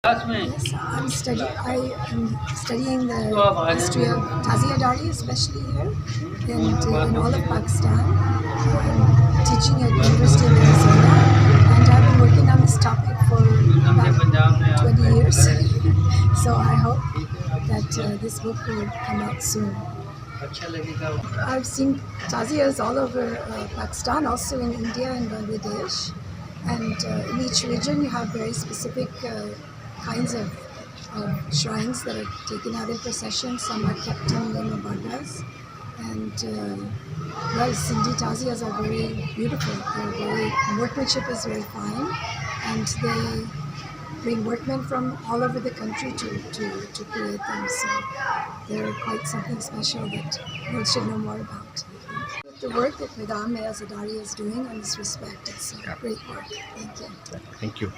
Yes, I am studying the history of Azadari, especially here in all of Pakistan. I'm teaching at University of Arizona, and I've been working on this topic for about 20 years. So I hope that this book will come out soon. I've seen Taziyas all over Pakistan, also in India and Bangladesh. And in each region you have very specific kinds of shrines that are taken out in procession. Some are kept in bardas. And Sindhi Taziyas are very beautiful. Workmanship is very fine. And they bring workmen from all over the country to create them. So they're quite something special that one should know more about. The work that Paygham Azadari is doing in this respect, it's great work. Thank you. Thank you.